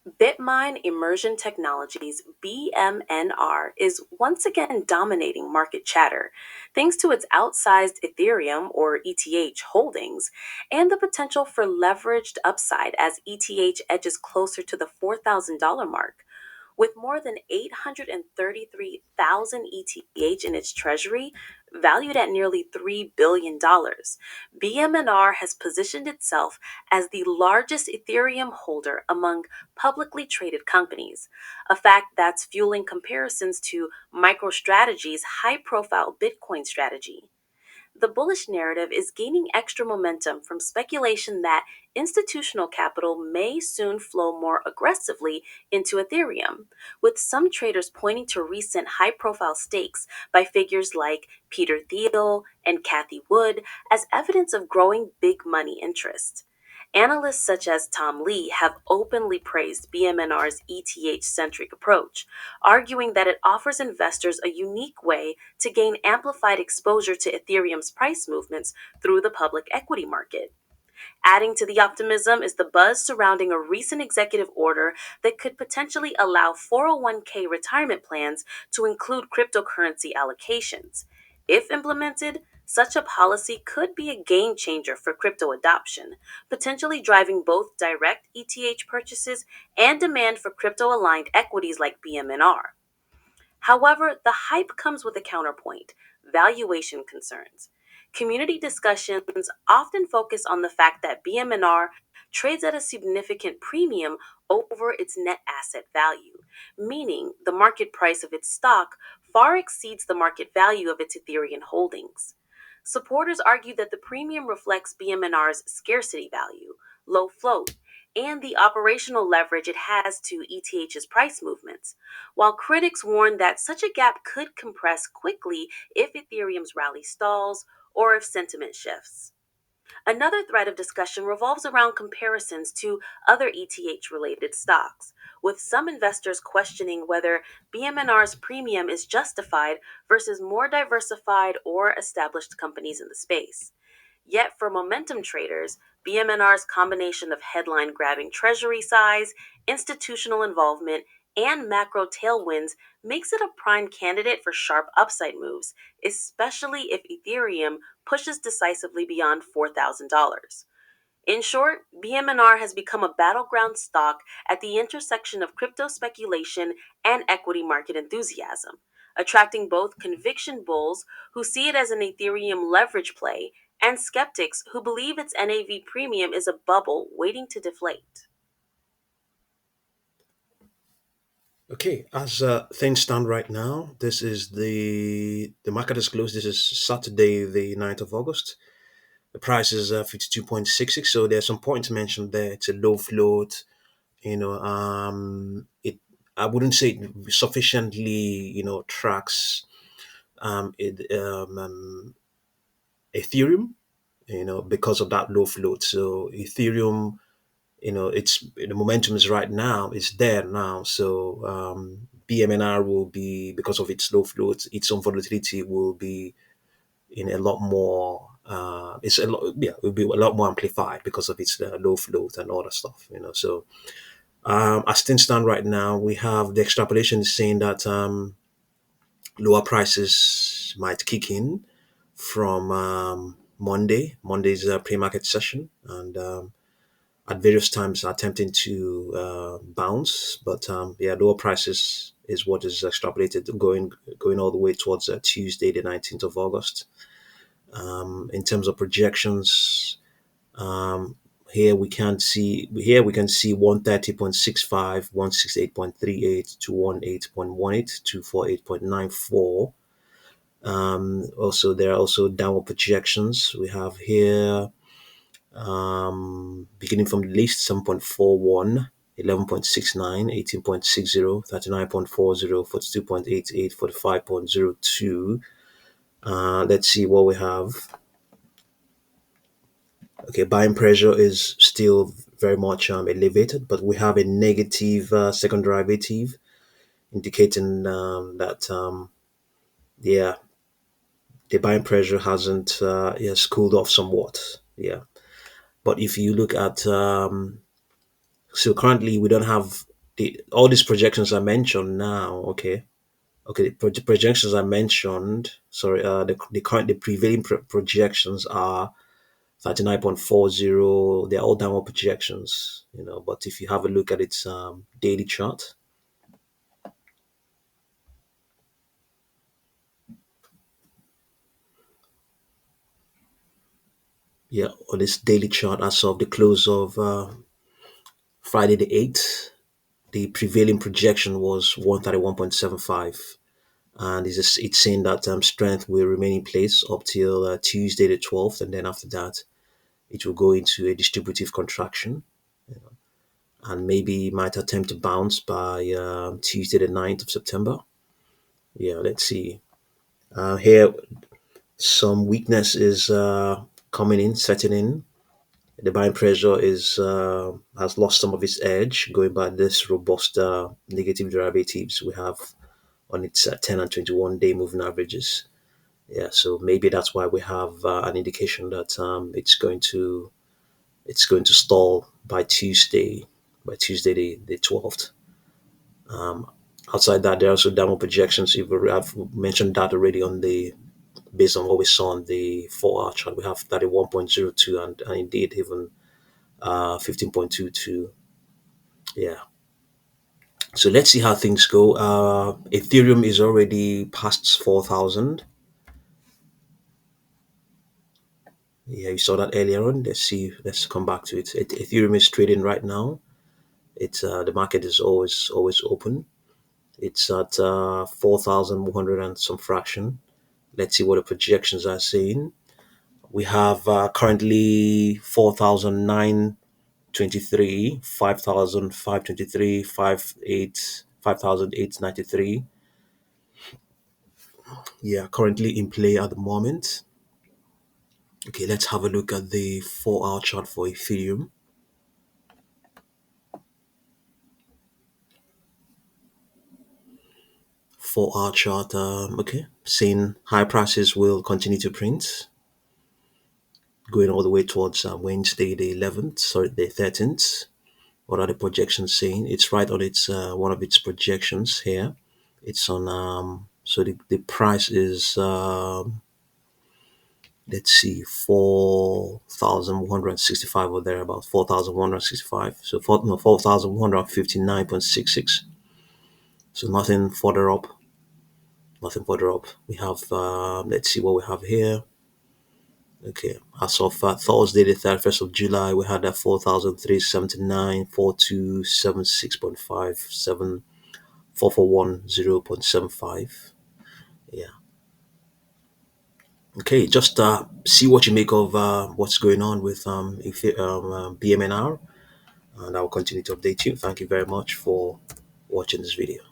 Bitmine Immersion Technologies (BMNR) is once again dominating market chatter thanks to its outsized Ethereum or ETH holdings and the potential for leveraged upside as ETH edges closer to the $4,000 mark. With more than 833,000 ETH in its treasury, valued at nearly $3 billion, BMNR has positioned itself as the largest Ethereum holder among publicly traded companies, a fact that's fueling comparisons to MicroStrategy's high profile Bitcoin strategy. The bullish narrative is gaining extra momentum from speculation that institutional capital may soon flow more aggressively into Ethereum, with some traders pointing to recent high profile stakes by figures like Peter Thiel and Cathie as evidence of growing big money interest. Analysts such as Tom Lee have openly praised BMNR's ETH-centric approach, arguing that it offers investors a unique way to gain amplified exposure to Ethereum's price movements through the public equity market. Adding to the optimism is the buzz surrounding a recent executive order that could potentially allow 401k retirement plans to include cryptocurrency allocations. If implemented, such a policy could be a game changer for crypto adoption, potentially driving both direct ETH purchases and demand for crypto aligned equities like BMNR. However, the hype comes with a counterpoint: valuation concerns. Community discussions often focus on the fact that BMNR trades at a significant premium over its net asset value, meaning the market price of its stock far exceeds the market value of its Ethereum holdings. Supporters argue that the premium reflects BMNR's scarcity value, low float, and the operational leverage it has to ETH's price movements, while critics warn that such a gap could compress quickly if Ethereum's rally stalls or if sentiment shifts. Another thread of discussion revolves around comparisons to other ETH related stocks, with some investors questioning whether BMNR's premium is justified versus more diversified or established companies in the space. Yet for momentum traders, BMNR's combination of headline grabbing treasury size, institutional involvement, and macro tailwinds makes it a prime candidate for sharp upside moves, especially if Ethereum pushes decisively beyond $4,000. In short, BMNR has become a battleground stock at the intersection of crypto speculation and equity market enthusiasm, attracting both conviction bulls who see it as an Ethereum leverage play and skeptics who believe its NAV premium is a bubble waiting to deflate. Okay, as things stand right now, this is the market is closed. This is Saturday, the 9th of August. The price is 52.66. So there's some points mentioned there. It's a low float. It I wouldn't say it sufficiently tracks it Ethereum. Because of that low float. So Ethereum, it's the momentum is right now. It's there now. So BMNR will be, because of its low float, its own volatility will be in a lot more. It's a lot, yeah, it will be a lot more amplified because of its low float and all that stuff. So as things stand right now, we have the extrapolation is saying that lower prices might kick in from Monday. Monday's pre-market session, and at various times attempting to bounce, but yeah, lower prices is what is extrapolated going all the way towards Tuesday, the 19th of August. In terms of projections, um, here we can see 130.65, 168.38 to 18.18 to 48.94. Also, there are also downward projections. We have here beginning from the least 7.41, 11.69, 18.60, 39.40, 42.88, 45.02. Let's see what we have. Okay, buying pressure is still very much elevated, but we have a negative second derivative indicating that yeah, the buying pressure hasn't has cooled off somewhat. Yeah, but if you look at so currently we don't have all these projections I mentioned now, okay, okay, the projections I mentioned, sorry, the prevailing projections are 39.40. They're all downward projections, but if you have a look at its daily chart, yeah, on this daily chart as of the close of Friday the 8th, the prevailing projection was 131.75. And it's saying that strength will remain in place up till Tuesday the 12th, and then after that, it will go into a distributive contraction, and maybe might attempt to bounce by Tuesday the 9th of September. Yeah, let's see. Here, some weakness is coming in, setting in. The buying pressure is has lost some of its edge, going by this robust negative derivatives we have on its 10 and 21-day moving averages. Yeah, so maybe that's why we have an indication that it's going to stall by Tuesday the 12th. Outside that, there are also downward projections. I've mentioned that already on the based on what we saw on the 4-hour chart. We have 31.02 and indeed even 15.22. Yeah. So let's see how things go. Ethereum is already past 4,000. Yeah, you saw that earlier on. Let's see. Let's come back to it. Ethereum is trading right now. It's the market is always open. It's at 4,100 and some fraction. Let's see what the projections are saying. We have currently 4,923, 5,523, 5,893. Yeah, currently in play at the moment. Okay, let's have a look at the 4-hour chart for Ethereum. 4-hour chart, okay, saying high prices will continue to print, going all the way towards Wednesday the 11th, sorry, the 13th. What are the projections saying? It's right on its one of its projections here. It's on so the price is let's see, 4,165 or thereabout, 4,165. So 4,159.66. So nothing further up. We have let's see what we have here. Okay, as of Thursday, the 31st of July, we had a 4,379, 4,276.5, 4,410.75. Yeah. Okay, just see what you make of what's going on with BMNR, and I'll continue to update you. Thank you very much for watching this video.